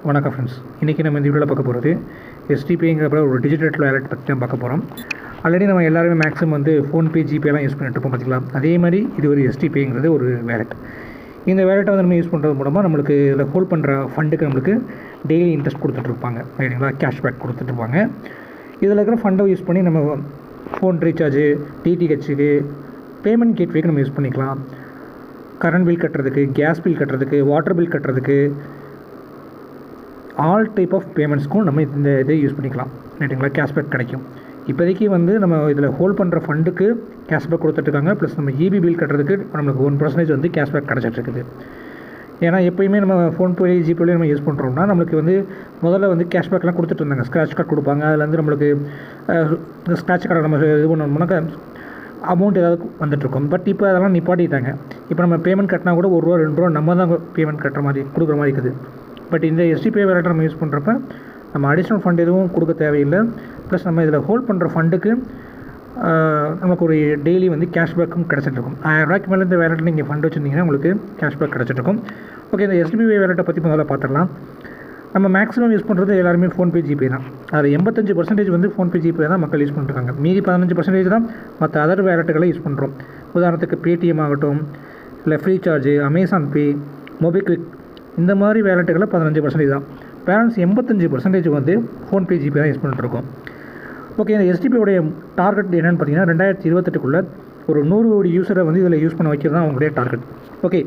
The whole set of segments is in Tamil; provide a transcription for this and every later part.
வணக்கம் ஃப்ரெண்ட்ஸ். இன்றைக்கி நம்ம இந்த வீடியோவில் பார்க்க போகிறது எஸ்டிபிங்கிற ஒரு டிஜிட்டல் வேலெட் பற்றி தான் பார்க்க போகிறோம். ஆல்ரெடி நம்ம எல்லாருமே மேக்ஸிமம் வந்து ஃபோன்பே, ஜிபேலாம் யூஸ் பண்ணிட்டுருப்போம் பார்த்திங்களா. அதே மாதிரி இது ஒரு எஸ்டிபிங்கிறது ஒரு வேலெட். இந்த வேலெட்டை வந்து நம்ம யூஸ் பண்ணுறது மூலமாக நம்மளுக்கு இதில் ஹோல்ட் பண்ணுற ஃபண்டுக்கு நம்மளுக்கு டெய்லி இன்ட்ரெஸ்ட் கொடுத்துட்ருப்பாங்க, ரைட்டுங்களா. கேஷ்பேக் கொடுத்துட்ருப்பாங்க. இதில் இருக்கிற ஃபண்டை யூஸ் பண்ணி நம்ம ஃபோன் ரீசார்ஜு, டிடிஹெச்சுக்கு, பேமெண்ட் கேட்வேக்கு நம்ம யூஸ் பண்ணிக்கலாம். கரண்ட் பில் கட்டுறதுக்கு, கேஸ் பில் கட்டுறதுக்கு, வாட்டர் பில் கட்டுறதுக்கு, ஆல் டைப் ஆஃப் பேமெண்ட்ஸ்க்கும் நம்ம இந்த இதை யூஸ் பண்ணிக்கலாம், ரைட்டுங்களா. கேஷ்பேக் கிடைக்கும். இப்போதைக்கு வந்து நம்ம இதில் ஹோல்ட் பண்ணுற ஃபண்டுக்கு கேஷ்பேக் கொடுத்துட்ருக்காங்க. ப்ளஸ் நம்ம இபி பில் கட்டுறதுக்கு நம்மளுக்கு 1% வந்து கேஷ்பேக் கிடச்சிட்ருக்குது. ஏன்னா எப்போயுமே நம்ம ஃபோன்பே, ஜிபேலேயே நம்ம யூஸ் பண்ணுறோம்னா நம்மளுக்கு வந்து முதல்ல வந்து கேஷ்பேக்லாம் கொடுத்துட்டு இருந்தாங்க. ஸ்க்ராட்ச் கார்டு கொடுப்பாங்க. அதில் வந்து நம்மளுக்கு ஸ்க்ராட்ச் கார்டை நம்ம இது பண்ணோம்னாக்கா அமௌண்ட் ஏதாவது வந்துட்டுருக்கும். பட் இப்போ அதெல்லாம் நிப்பாட்டிட்டாங்க. இப்போ நம்ம பேமெண்ட் கட்டினா கூட ₹1, ₹2 நம்ம தான் பேமெண்ட் கட்டுற மாதிரி கொடுக்குற மாதிரி இருக்குது. பட் இந்த எஸ்டிபி வேலெட்டை நம்ம யூஸ் பண்ணுறப்ப நம்ம அடிஷ்னல் ஃபண்ட் எதுவும் கொடுக்க தேவையில்லை. ப்ளஸ் நம்ம இதில் ஹோல்ட் பண்ணுற ஃபண்டுக்கு நமக்கு ஒரு டெய்லி வந்து கேஷ்பேக்கும் கிடச்சிட்ருக்கும். ₹1000 மேலே இந்த வேலெட்டில் நீங்கள் ஃபண்ட் வச்சுருந்தீங்கன்னா உங்களுக்கு கேஷ்பேக் கிடச்சிட்ருக்கும். ஓகே, இந்த எஸ்டிபி வேலெட்டை பற்றி முதல்ல பார்த்துடலாம். நம்ம மேக்ஸிமம் யூஸ் பண்ணுறது எல்லாருமே ஃபோன்பே, ஜிபே தான். அதில் 85% வந்து ஃபோன்பே, ஜிபே தான் மக்கள் யூஸ் பண்ணிருக்காங்க. மீதி 15% தான் மற்ற அதர் வேலெட்டுகளை யூஸ் பண்ணுறோம். உதாரணத்துக்கு பேடிஎம் ஆகட்டும், இல்லை ஃப்ரீசார்ஜு, அமேசான் பே, மோபிக்விக், இந்த மாதிரி வேலெட்டுகளை 15% தான். பேலன்ஸ் 85% வந்து ஃபோன்பே, ஜிபே தான் யூஸ் பண்ணிட்டுருக்கோம். ஓகே, இந்த எஸ்டிபியோடைய டார்கெட் என்னென்னு பார்த்தீங்கன்னா 2028க்குள்ளே ஒரு 100 கோடி யூஸரை வந்து இதில் யூஸ் பண்ண வைக்கிறது தான் அவங்களுடைய டார்கெட். ஓகே,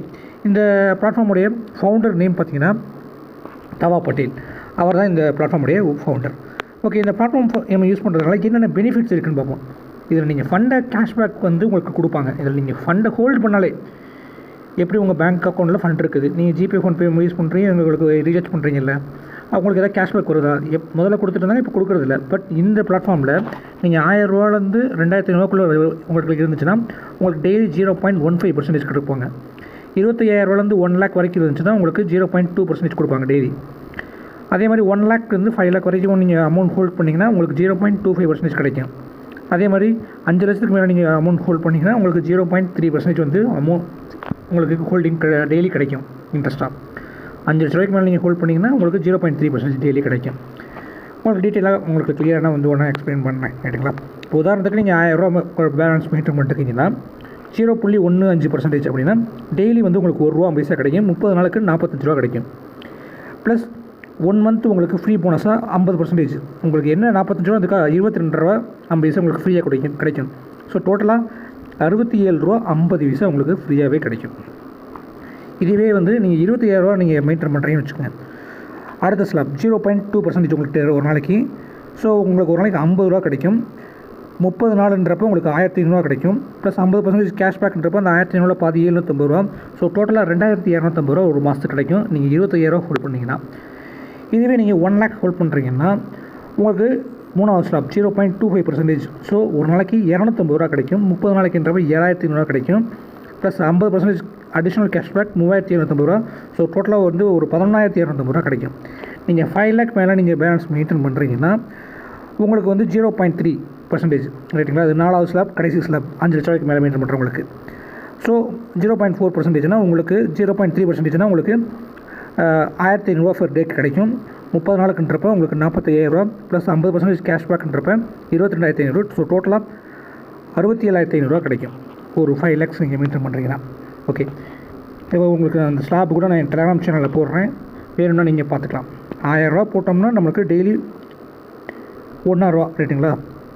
இந்த பிளாட்ஃபார்முடைய ஃபவுண்டர் நேம் பார்த்தீங்கன்னா தவா பட்டேல். அவர் தான் இந்த பிளாட்ஃபார்முடைய ஃபவுண்டர். ஓகே, இந்த பிளாட்ஃபார்ம் நம்ம யூஸ் பண்ணுறதுனால என்னென்ன பெனிஃபிட்ஸ் இருக்குதுன்னு பார்ப்போம். இதில் நீங்கள் ஃபண்டை கேஷ்பேக் வந்து உங்களுக்கு கொடுப்பாங்க. இதில் நீங்கள் ஃபண்டை ஹோல்ட் பண்ணாலே, எப்படி உங்கள் பேங்க் அக்கௌண்ட்டில் ஃபண்ட் இருக்குது, நீங்கள் ஜிபே, ஃபோன்பே யூஸ் பண்ணுறீங்க, உங்களுக்கு ரீசார்ஜ் பண்ணுறீங்கல்ல, அவங்களுக்கு எதாவது கேஷ்பேக் வருதா? முதல்ல கொடுத்துட்டு இருந்தாங்க, இப்போ கொடுக்குறதில்ல. பட் இந்த பிளாட்ஃபார்மில் நீங்கள் ₹1000 $2500 உங்களுக்கு இருந்துச்சுன்னா உங்களுக்கு டெய்லி 0.15% கொடுப்பாங்க. ₹25,000 1 lakh வரைக்கும் இருந்துச்சுன்னா உங்களுக்கு 0.2% கொடுப்பாங்க டெய்லி. அதே மாதிரி 1 lakh 5 lakh வரைக்கும் நீங்கள் அமௌண்ட் ஹோல்ட் பண்ணிங்கன்னா உங்களுக்கு 0.25% கிடைக்கும். அதே மாதிரி 5 லட்சத்துக்கு மேலே நீங்கள் அமௌண்ட் ஹோல்ட் பண்ணிங்கன்னா உங்களுக்கு 0.3% வந்து உங்களுக்கு ஹோல்டிங் டெய்லி கிடைக்கும் இன்ட்ரெஸ்ட்டாக. 5 லட்ச ரூபாய்க்கு மேலே நீங்கள் ஹோல்ட் பண்ணிங்கன்னா உங்களுக்கு 0.3% டெய்லி கிடைக்கும். உங்களுக்கு டீட்டெயிலாக உங்களுக்கு கிளியராக வந்து ஒன்றா எக்ஸ்பிளைன் பண்ணேன், ரைட்டுங்களா. இப்போ உதாரணத்துக்கு நீங்கள் ₹1000 பேலன்ஸ் மெயின்டைன் பண்ணிட்டீங்கன்னா 0.15% அப்படின்னா டெய்லி வந்து உங்களுக்கு ₹1.50 கிடைக்கும். 30 நாளுக்கு ₹45 கிடைக்கும். ப்ளஸ் 1 மந்த் உங்களுக்கு ஃப்ரீ போனஸாக 50%. உங்களுக்கு என்ன ₹45 அதுக்கு ₹22.50 உங்களுக்கு ஃப்ரீயாக கிடைக்கும். ஸோ டோட்டலாக ₹67.50 உங்களுக்கு ஃப்ரீயாகவே கிடைக்கும். இதுவே வந்து நீங்கள் ₹25,000 நீங்கள் மெயின்டைன் பண்ணுறீங்கன்னு வச்சுக்கோங்க. அடுத்த ஸ்லாப் 0.2% உங்களுக்கு ஒரு நாளைக்கு. ஸோ உங்களுக்கு ஒரு நாளைக்கு ₹50 கிடைக்கும். 30 நாளுன்றப்போ உங்களுக்கு ₹1500 கிடைக்கும். ப்ளஸ் 50% கேஷ்பேக்ன்றப்போ அந்த ₹1500 பாதி ₹750. ஸோ டோட்டலாக ₹2250 ஒரு மாதத்துக்கு கிடைக்கும் நீங்கள் ₹25,000 ஹோல்ட் பண்ணிங்கன்னா. இதுவே நீங்கள் 1 lakh ஹோல்ட் பண்ணுறீங்கன்னா உங்களுக்கு 3வது ஸ்லாப் 0.25%. ஸோ ஒரு நாளைக்கு ₹250 கிடைக்கும். 30 நாளைக்குன்றப்ப ₹7500 கிடைக்கும். Plus 50% additional cashback ₹3750. ஸோ டோட்டலாக வந்து ஒரு ₹11,250 கிடைக்கும். நீங்கள் 5 lakh மேலே நீங்கள் பேலன்ஸ் மெயின்டைன் பண்ணுறீங்கன்னா உங்களுக்கு வந்து 0.3%, ரைட்டுங்களா. அது 4வது ஸ்லாப், கடைசி ஸ்லாப் 5 லட்ச ரூபாய்க்கு மேலே மெயின்டைன் பண்ணுறவங்களுக்கு. ஸோ 0.4%னா உங்களுக்கு 0.3%னா உங்களுக்கு ₹1500 per டேக்கு கிடைக்கும். 30 நாளுக்குன்றப்ப உங்களுக்கு ₹45,000 ப்ளஸ் 50% கேஷ்பேக்ன்றப்ப ₹22,500. ஸோ டோட்டலாக ₹67,500 கிடைக்கும் ஒரு 5 lakhs நீங்கள் மெயின்டைன் பண்ணுறீங்கன்னா. ஓகே, இப்போ உங்களுக்கு அந்த ஸ்லாப் கூட நான் என் டெலிகிராம் சேனலில் போடுறேன், வேணும்னா நீங்கள் பார்த்துக்கலாம். ₹1000 போட்டோம்னா நம்மளுக்கு டெய்லி ₹1,000, ரைட்டுங்களா.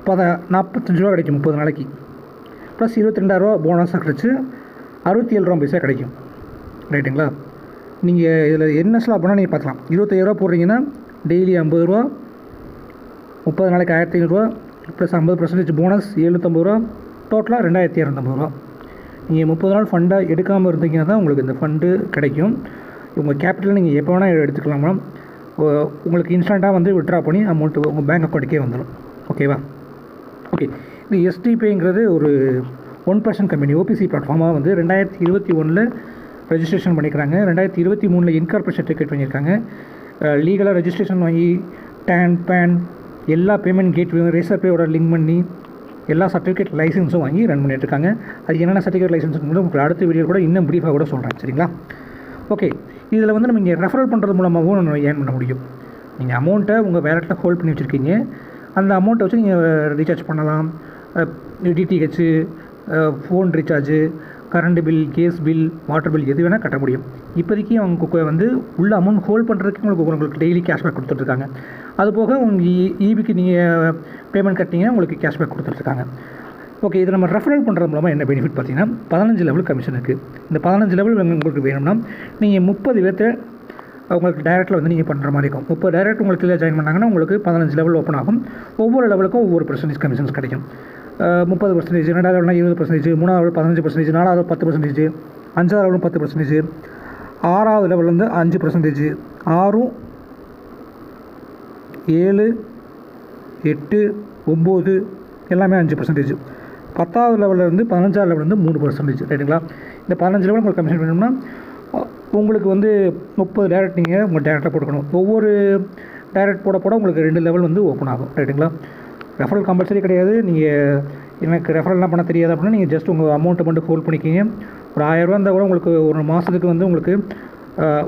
₹45 கிடைக்கும் 30 நாளைக்கு. ப்ளஸ் ₹22,000 போனஸாக கிடச்சி ₹67.50 கிடைக்கும், ரைட்டுங்களா. நீங்கள் இதில் என்ன ஸ்லாப் பண்ணால் நீங்கள் பார்க்கலாம். ₹25,000 போடுறீங்கன்னா டெய்லி ₹50, 30 நாளைக்கு ₹1500 ப்ளஸ் 50% போனஸ் ₹750, டோட்டலாக ₹2250. நீங்கள் 30 நாள் ஃபண்டாக எடுக்காமல் இருந்தீங்கன்னா தான் உங்களுக்கு இந்த ஃபண்டு கிடைக்கும். உங்கள் கேபிட்டல் நீங்கள் எப்போ வேணால் எடுத்துக்கலாமா. உங்களுக்கு இன்ஸ்டண்ட்டாக வந்து விட்ரா பண்ணி அமௌண்ட்டு உங்கள் பேங்க் அக்கௌண்ட்டுக்கே வந்துடும். ஓகேவா. ஓகே, இந்த எஸ்டிபிங்கிறது ஒரு 1% கம்பெனி, ஓபிசி பிளாட்ஃபார்மாக வந்து 2021 ரெஜிஸ்ட்ரேஷன் பண்ணிக்கிறாங்க. 2023 இன்கார்பரேஷன் சர்டிஃபிகேட் பண்ணியிருக்காங்க. லீகலாக ரெஜிஸ்ட்ரேஷன் வாங்கி பேன் எல்லா பேமெண்ட் கேட்வேயும் ரேசர் பேயோட லிங்க் பண்ணி எல்லா சர்டிஃபிகேட் லைசன்ஸும் வாங்கி ரன் பண்ணிட்டுருக்காங்க. அது என்னென்ன சர்டிஃபிகேட் லைசன்ஸ் உங்களுக்கு அடுத்த வீடியோ கூட இன்னும் ப்ரீஃபாக கூட சொல்கிறேன், சரிங்களா. ஓகே, இதில் வந்து நம்ம இங்கே ரெஃபரல் பண்ணுறது மூலமாகவும் நம்ம ஏர்ன் பண்ண முடியும். நீங்கள் அமௌண்ட்டை உங்கள் வேலெட்டில் ஹோல்ட் பண்ணி வச்சுருக்கீங்க, அந்த அமௌண்ட்டை வச்சு நீங்கள் ரீசார்ஜ் பண்ணலாம். DTH, phone recharge, current bill, gas bill, water bill எது வேணால் கட்ட முடியும். இப்போதைக்கு அவங்க வந்து உள்ள அமௌண்ட் ஹோல்ட் பண்ணுறதுக்கு உங்களுக்கு டெய்லி கேஷ்பேக் கொடுத்துட்ருக்காங்க. அதுபோக உங்கள் ஈபிக்கு நீங்கள் பேமெண்ட் கட்டிங்கன்னா உங்களுக்கு கேஷ்பேக் கொடுத்துட்ருக்காங்க. ஓகே, இதை நம்ம ரெஃபரல் பண்ணுறது மூலமாக என்ன பெனிஃபிட் பார்த்தீங்கன்னா 15 லெவல் கமிஷன் இருக்குது. இந்த 15 லெவல் உங்களுக்கு வேணும்னா நீங்கள் 30 பேர்த்தை உங்களுக்கு டைரெக்டில் வந்து நீங்கள் பண்ணுற மாதிரி இருக்கும். 30 டைரெக்ட் உங்களுக்கு இல்லை ஜாயின் பண்ணாங்கன்னா உங்களுக்கு 15 லெவல் ஓப்பன் ஆகும். ஒவ்வொரு லெவலுக்கும் ஒவ்வொரு % கமிஷன்ஸ் கிடைக்கும். 30%, 2வது லெவல்னா 20%, 3வது லெவல் 15%, 4வது 10%, 5வது லெவலும் 10%, 6வது லெவல் வந்து 5%, 6, 7, 8, 9 எல்லாமே 5%, 10வது லெவலில் 15வது லெவல் 3%. ரைட்டுங்களா? இந்த 15 லெவல் உங்களுக்கு கமிஷன் வேணும்னா உங்களுக்கு வந்து 30 டைரக்ட் நீங்கள் உங்கள் டேரெக்டாக போட்டுக்கணும். ஒவ்வொரு டைரக்ட் போட உங்களுக்கு 2 லெவல் வந்து ஓப்பன் ஆகும். ரைட்டுங்களா? ரெஃபரல் கம்பல்சரி கிடையாது. நீங்கள் எனக்கு ரெஃபரல்லாம் பண்ண தெரியாது அப்படின்னா நீங்கள் ஜஸ்ட் உங்கள் அமௌண்ட்டை மட்டும் ஹோல்ட் பண்ணிக்கிங்க. ஒரு 1000 ரூபா இருந்தால் கூட உங்களுக்கு ஒரு மாதத்துக்கு வந்து உங்களுக்கு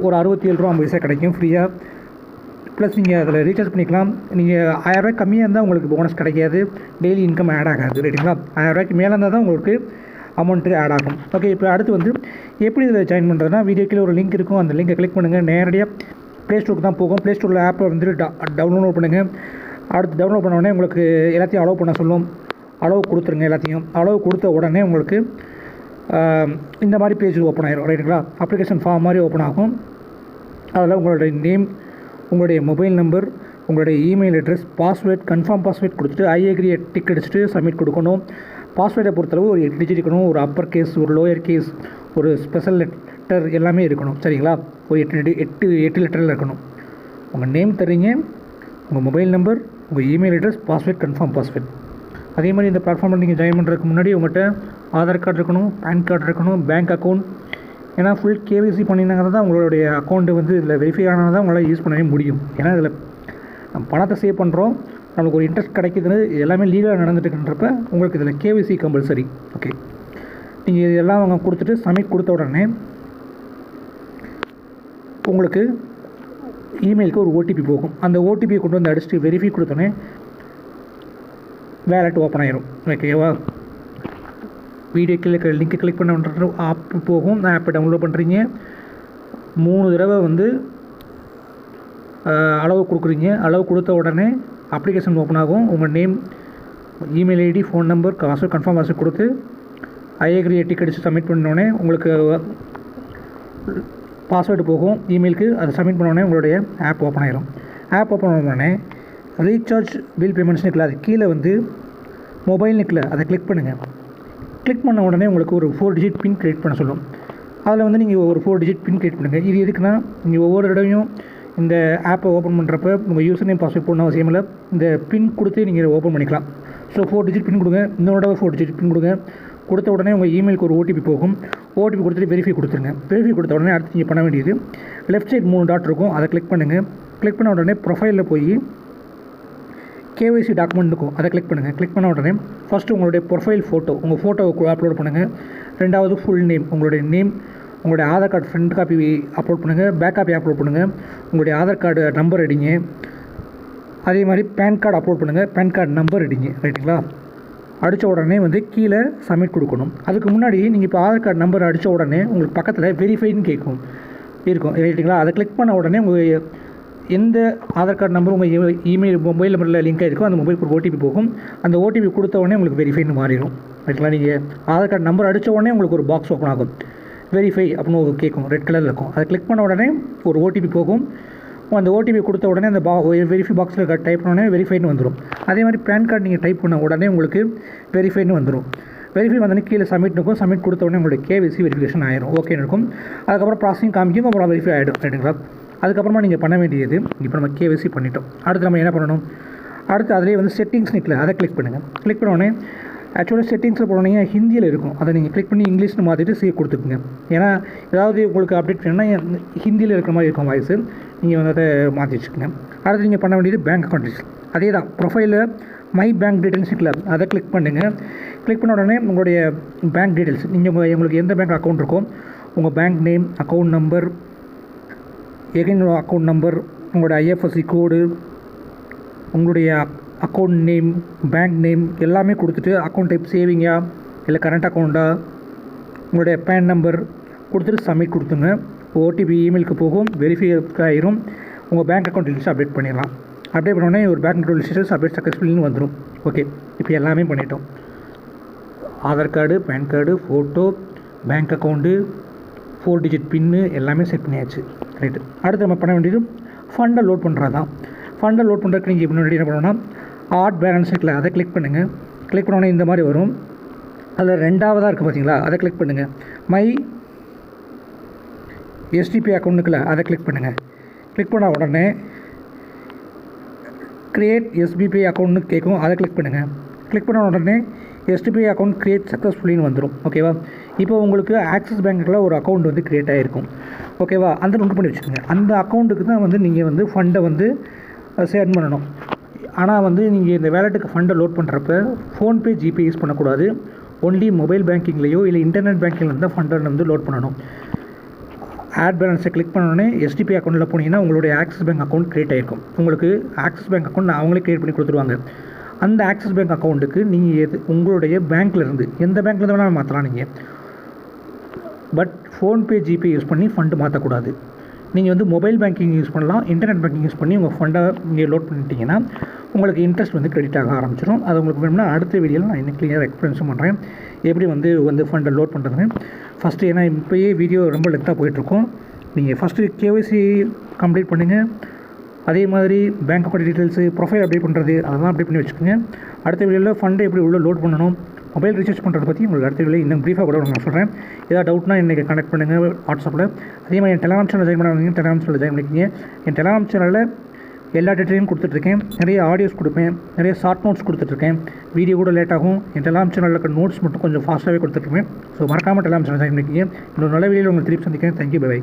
ஒரு 67.50 ரூபா கிடைக்கும் ஃப்ரீயாக. ப்ளஸ் நீங்கள் அதில் ரீசார்ஜ் பண்ணிக்கலாம். நீங்கள் 1000 ரூபாய்க்கு கம்மியாக இருந்தால் உங்களுக்கு போனஸ் கிடைக்காது, டெய்லி இன்கம் ஆட் ஆகாது. ரைட்டுங்களா? 1000 ரூபாய்க்கு மேலே இருந்தால் தான் உங்களுக்கு அமௌண்ட்டு ஆட் ஆகும். ஓகே, இப்போ அடுத்து வந்து எப்படி இதில் ஜாயின் பண்ணுறதுனா வீடியோக்கில் ஒரு லிங்க் இருக்கும். அந்த லிங்கை கிளிக் பண்ணுங்கள். நேரடியாக ப்ளே ஸ்டோருக்கு தான் போகும். ப்ளே ஸ்டோரில் ஆப்பை வந்து டவுன்லோட் பண்ணுங்கள். அடுத்து டவுன்லோட் பண்ண உடனே உங்களுக்கு எல்லாத்தையும் அலோவ் பண்ண சொல்லும். அலோவ் கொடுத்துருங்க. எல்லாத்தையும் அலோவ் கொடுத்த உடனே உங்களுக்கு இந்த மாதிரி பேஜ் ஓப்பன் ஆகிடும். ரைட்டுங்களா? அப்ளிகேஷன் ஃபார்ம் மாதிரி ஓப்பன் ஆகும். அதில் உங்களுடைய நேம், உங்களுடைய மொபைல் நம்பர், உங்களுடைய email address, password, confirm password கொடுத்துட்டு ஐ அக்ரி டிக் அடிச்சுட்டு சப்மிட் கொடுக்கணும். பாஸ்வேர்டை பொறுத்தளவு ஒரு 8 டிஜிட் இருக்கணும். ஒரு அப்பர் கேஸ், ஒரு லோயர் கேஸ், ஒரு ஸ்பெஷல் லெட்டர் எல்லாமே இருக்கணும். சரிங்களா? ஒரு 8 லெட்டரில் இருக்கணும். உங்கள் நேம் தரீங்க, உங்கள் மொபைல் நம்பர், உங்கள் email address, password, confirm password. அதே மாதிரி இந்த பிளாட்ஃபார்மில் நீங்கள் ஜாயின் பண்ணுறதுக்கு முன்னாடி உங்கள்கிட்ட ஆதார் கார்டு இருக்கணும், பேன் கார்டு இருக்கணும், பேங்க் அக்கௌண்ட். ஏன்னா ஃபுல் கேவிசி பண்ணினாங்க தான் உங்களுடைய அக்கௌண்ட்டு வந்து இதில் வெரிஃபை ஆனால் தான் உங்களால் யூஸ் பண்ணவே முடியும். ஏன்னா இதில் நம்ம பணத்தை சேவ் பண்ணுறோம், நம்மளுக்கு ஒரு இன்ட்ரெஸ்ட் கிடைக்குதுன்னு எல்லாமே லீகலாக நடந்துட்டுருக்கிறப்ப உங்களுக்கு இதில் கேவிசி கம்பல்சரி. ஓகே, நீங்கள் இதெல்லாம் அவங்க கொடுத்துட்டு சப்மிட் கொடுத்த உடனே உங்களுக்கு இமெயிலுக்கு ஒரு ஓடிபி போகும். அந்த ஓடிபியை கொண்டு வந்து அடிச்சுட்டு வெரிஃபை கொடுத்தோன்னே வேலெட் ஓப்பன் ஆயிரும். ஓகேவா? வீடியோ லிங்க் கிளிக் பண்ண ஆப் போகும். ஆப்பை டவுன்லோட் பண்ணுறீங்க. 3 தடவை வந்து அளவு கொடுக்குறீங்க. அளவு கொடுத்த உடனே அப்ளிகேஷன் ஓப்பன் ஆகும். உங்கள் name, email ID, phone number, password, confirm password கொடுத்து ஐ அக்ரி டிக் அடித்து சப்மிட் பண்ணோடனே உங்களுக்கு பாஸ்வேர்டு போகும் இமெயிலுக்கு. அதை சப்மிட் பண்ணோடனே உங்களுடைய ஆப் ஓப்பன் ஆகிடும். ஆப் ஓப்பன் பண்ணோடனே ரீசார்ஜ் பில் பேமெண்ட்ஸ் நிற்கல, அது கீழே வந்து மொபைல் நிற்கல, அதை கிளிக் பண்ணுங்கள். கிளிக் பண்ண உடனே உங்களுக்கு ஒரு 4 டிஜிட் பின் க்ரியேட் பண்ண சொல்லும். அதில் வந்து நீங்கள் ஒரு 4 டிஜிட் பின் க்ரியேட் பண்ணுங்கள். இது எதுக்குன்னா நீங்கள் ஒவ்வொரு தடவையும் இந்த ஆப்பை ஓப்பன் பண்ணுறப்ப உங்கள் யூசர் நேம் பாஸ்வேர்ட் போடணும் அவசியம் இல்லை. இந்த பின் கொடுத்து நீங்கள் ஓப்பன் பண்ணிக்கலாம். ஸோ 4 டிஜிட் பின் கொடுங்க. இன்னொரு தடவை 4 டிஜிட் பின் கொடுங்க. கொடுத்த உடனே உங்கள் இமெயிலுக்கு ஒரு ஓடிபி போகும். ஓடிபி கொடுத்துட்டு வெரிஃபை கொடுத்துருங்க. வெரிஃபை கொடுத்த உடனே அடுத்து நீங்கள் பண்ண வேண்டியது லெஃப்ட் சைட் 3 டாட் இருக்கும், அதை கிளிக் பண்ணுங்கள். கிளிக் பண்ண உடனே ப்ரொஃபைலில் போய் கேஒய்சி டாக்குமெண்ட் இருக்கும், அதை கிளிக் பண்ணுங்கள். கிளிக் பண்ண உடனே ஃபஸ்ட்டு உங்களுடைய ப்ரொஃபைல் ஃபோட்டோ, உங்கள் ஃபோட்டோவை அப்லோட் பண்ணுங்கள். 2வது ஃபுல் நேம், உங்களுடைய நேம், உங்களுடைய Aadhaar card front copy upload பண்ணுங்கள், பேக் காப்பி அப்லோட் பண்ணுங்கள், உங்களுடைய ஆதார் கார்டு நம்பர் அடிங்க. அதே மாதிரி பேன் கார்டு அப்லோட் பண்ணுங்கள், பேன் கார்டு நம்பர் அடிங்க. ரைட்டுங்களா? அடித்த உடனே வந்து கீழே சப்மிட் கொடுக்கணும். அதுக்கு முன்னாடி நீங்கள் இப்போ ஆதார் கார்டு நம்பர் அடித்த உடனே உங்களுக்கு பக்கத்தில் வெரிஃபைன்னு கேட்கும் இருக்கும். ரைட்டுங்களா? அதை கிளிக் பண்ண உடனே உங்கள் எந்த ஆதார் கார்டு நம்பர் உங்கள் இமெயில் மொபைல் நம்பரில் லிங்க் ஆகிருக்கும் அந்த மொபைலுக்கு ஒரு ஓடிபி போகும். அந்த ஓடிபி கொடுத்த உடனே உங்களுக்கு வெரிஃபைன்னு மாறிடும். ரைட்டுங்களா? நீங்கள் ஆதார் கார்டு நம்பர் அடித்த உடனே உங்களுக்கு ஒரு பாக்ஸ் ஓப்பன் ஆகும், வெரிஃபை அப்படின்னு ஒரு கேட்கும், ரெட் கலரில் இருக்கும். அதை கிளிக் பண்ண உடனே ஒரு ஓடிபி போகும். அந்த ஓடிபி கொடுத்த உடனே அந்த வெரிஃபை பாக்ஸில் டைப் பண்ண உடனே வெரிஃபைன்னு வந்துடும். அதே மாதிரி பேன் கார்டு நீங்கள் டைப் பண்ண உடனே உங்களுக்கு வெரிஃபைன்னு வந்துடும். வெரிஃபை வந்தோடனே கீழே சப்மிட் இருக்கும். சப்மிட் கொடுத்த உடனே உங்களுடைய கேவிசி வெரிஃபிகேஷன் ஆயிரும், ஓகேன்னு இருக்கும். அதுக்கப்புறம் ப்ராசஸிங் காமிக்கும், அப்புறம் வெரிஃபை ஆகிடும். ரைட்டுங்களா? அதுக்கப்புறமா நீங்கள் பண்ண வேண்டியது, இப்போ நம்ம கேவிசி பண்ணிட்டோம். அடுத்து நம்ம என்ன பண்ணணும்? அடுத்து அதிலே வந்து செட்டிங்ஸ் நிற்கல, அதை கிளிக் பண்ணுங்கள். கிளிக் பண்ண உடனே ஆக்சுவலாக செட்டிங்ஸில் போனீங்கன்னா ஹிந்தியில் இருக்கும், அதை நீங்கள் கிளிக் பண்ணி இங்கிலீஷ்னு மாற்றிட்டு சேவ் கொடுத்துக்குங்க. ஏன்னா ஏதாவது உங்களுக்கு அப்டேட் வேணும்னா ஹிந்தியில் இருக்கிற மாதிரி இருக்கும் வாய்ஸு, நீங்கள் வந்து அதை மாற்றி வச்சுக்கோங்க. அடுத்து நீங்கள் பண்ண வேண்டியது பேங்க் அக்கௌண்ட் டீட்டெயில்ஸ். அதே தான் ப்ரொஃபைலில் மை பேங்க் டீட்டெயில்ஸ் இருக்குல்ல, அதை கிளிக் பண்ணுங்கள். கிளிக் பண்ண உடனே உங்களுடைய பேங்க் டீட்டெயில்ஸ், நீங்கள் உங்களுக்கு எந்த பேங்க் அக்கௌண்ட் இருக்கோ உங்கள் bank name, account number, again account number, உங்களுடைய ஐஎஃப்எஸ்சி கோடு, உங்களுடைய அக்கௌண்ட் நேம், பேங்க் நேம் எல்லாமே கொடுத்துட்டு அக்கௌண்ட் டைப் சேவிங்கா இல்லை கரண்ட் அக்கௌண்ட்டா, உங்களுடைய பேன் நம்பர் கொடுத்துட்டு சப்மிட் கொடுத்துங்க. ஓடிபி இமெயிலுக்கு போகும், வெரிஃபை ஆயிரும். உங்கள் பேங்க் அக்கௌண்ட் டீட்டெயில்ஸ் அப்டேட் பண்ணிடலாம். அப்டேட் பண்ணோடனே ஒரு பேங்க் அக்கௌண்ட் டீட்டெயில்ஸ் அப்டேட் சக்ஸஸ்ஃபுல்னு வந்துடும். ஓகே, இப்போ எல்லாமே பண்ணிட்டோம். Aadhaar card, PAN card, photo, bank account, 4 digit pin எல்லாமே செட் பண்ணியாச்சு. ரைட்டு, அடுத்து நம்ம பண்ண வேண்டியது ஃபண்டை லோட் பண்ணுறது தான். ஃபண்டை லோட் பண்ணுறதுக்கு நீங்கள் முன்னாடி என்ன பண்ணணும்னா ஆட் பேலன்ஸ் இருக்குல்ல, அதை கிளிக் பண்ணுங்கள். கிளிக் பண்ணோன்னே இந்த மாதிரி வரும். அதில் ரெண்டாவதாக இருக்குது பார்த்தீங்களா, அதை கிளிக் பண்ணுங்கள். மை எஸ்டிபி அக்கௌண்ட்டுக்குள்ள அதை கிளிக் பண்ணுங்கள். கிளிக் பண்ண உடனே க்ரியேட் எஸ்பிபி அக்கௌண்ட்னு கேட்கும், அதை கிளிக் பண்ணுங்கள். கிளிக் பண்ண உடனே எஸ்டிபி அக்கௌண்ட் க்ரியேட் சக்ஸஸ்ஃபுல்லின்னு வந்துடும். ஓகேவா, இப்போ உங்களுக்கு ஆக்சிஸ் பேங்க்கில் ஒரு அக்கௌண்ட் வந்து க்ரியேட் ஆகிருக்கும். ஓகேவா, அந்த நோட் பண்ணி வச்சுக்கோங்க. அந்த அக்கௌண்ட்டுக்கு தான் வந்து நீங்கள் வந்து ஃபண்டை வந்து சென்ட் பண்ணணும். ஆனால் வந்து நீங்கள் இந்த வேலெட்டுக்கு ஃபண்டை லோட் பண்ணுறப்ப ஃபோன்பே, ஜிபே யூஸ் பண்ணக்கூடாது. ஒன்லி மொபைல் பேங்கிங்லேயோ இல்லை இன்டர்நெட் பேங்கிங்கில் இருந்தால் ஃபண்டை வந்து லோட் பண்ணணும். ஆட் பேலன்ஸை கிளிக் பண்ணோடனே எஸ்டிபி அக்கௌண்ட்டில் போனீங்கன்னா உங்களுடைய ஆக்சிஸ் பேங்க் அக்கௌண்ட் க்ரியேட் ஆகிருக்கும். உங்களுக்கு ஆக்சிஸ் பேங்க் அக்கௌண்ட் அவங்களே க்ரியேட் பண்ணி கொடுத்துருவாங்க. அந்த ஆக்சிஸ் பேங்க் அக்கௌண்ட்டுக்கு நீங்கள் உங்களுடைய பேங்க்லேருந்து எந்த பேங்க்லேருந்து வேணாலும் மாற்றலாம் நீங்கள். பட் ஃபோன்பே, ஜிபே யூஸ் பண்ணி ஃபண்டு மாற்றக்கூடாது. நீங்கள் வந்து மொபைல் பேங்கிங் யூஸ் பண்ணலாம், இன்டர்நெட் பேங்கிங் யூஸ் பண்ணி உங்கள் ஃபண்டை நீங்கள் லோட் பண்ணிட்டீங்கன்னா உங்களுக்கு இன்ட்ரெஸ்ட் வந்து கிரெடிட் ஆக ஆரம்பிச்சிடும். அது உங்களுக்கு வேணும்னா அடுத்த வீடியோவில் நான் இன்னும் கிளியராக எக்ஸ்பிளன்ஸும் பண்ணுறேன் எப்படி வந்து ஃபண்டை லோட் பண்ணுறதுன்னு. ஃபஸ்ட்டு ஏன்னா இப்போயே வீடியோ ரொம்ப லென்த்தாக போயிட்டுருக்கோம். நீங்கள் ஃபஸ்ட்டு கேஒய்சி கம்ப்ளீட் பண்ணுங்கள். அதே மாதிரி bank account details, profile update பண்ணுறது அதெல்லாம் அப்டேட் பண்ணி வச்சுக்கோங்க. அடுத்த வீடியோவில் ஃபண்டை எப்படி உள்ள லோட் பண்ணணும், மொபைல் ரீசார்ஜ் பண்ணுறத பற்றி உங்களுக்கு அடுத்த வீடியோவில் இன்னும் ப்ரீஃபாக கூட நான் சொல்கிறேன். ஏதாவது டவுட்னா எனக்கு கனெக்ட் பண்ணுங்கள் வாட்ஸ்அப்பில். அதே மாதிரி என் டெலிகிராம் சேனல் ஜாயின் பண்ணாங்க, டெலிகிராம் சேனல் ஜாயின் பண்ணிக்கிங்க. என் டெலிகிராம் சேனலில் எல்லா டீட்டெயிலும் கொடுத்துட்ருக்கேன். நிறைய ஆடியோஸ் கொடுப்பேன், நிறைய ஷார்ட் நோட்ஸ் கொடுத்துட்ருக்கேன். வீடியோ கூட லேட் ஆகும். என் டெலிகிராம் சேனலில் இருக்க நோட்ஸ் மட்டும் கொஞ்சம் ஃபாஸ்ட்டாகவே கொடுத்துட்ருக்கேன். ஸோ மறக்காமல் டெலிகிராம் சேனல் ஜாயின் பண்ணிக்கிங்க. இன்னொரு நல்ல வீடியோவில் உங்களுக்கு திருப்பி சந்திக்கிறேன். Thank you, by.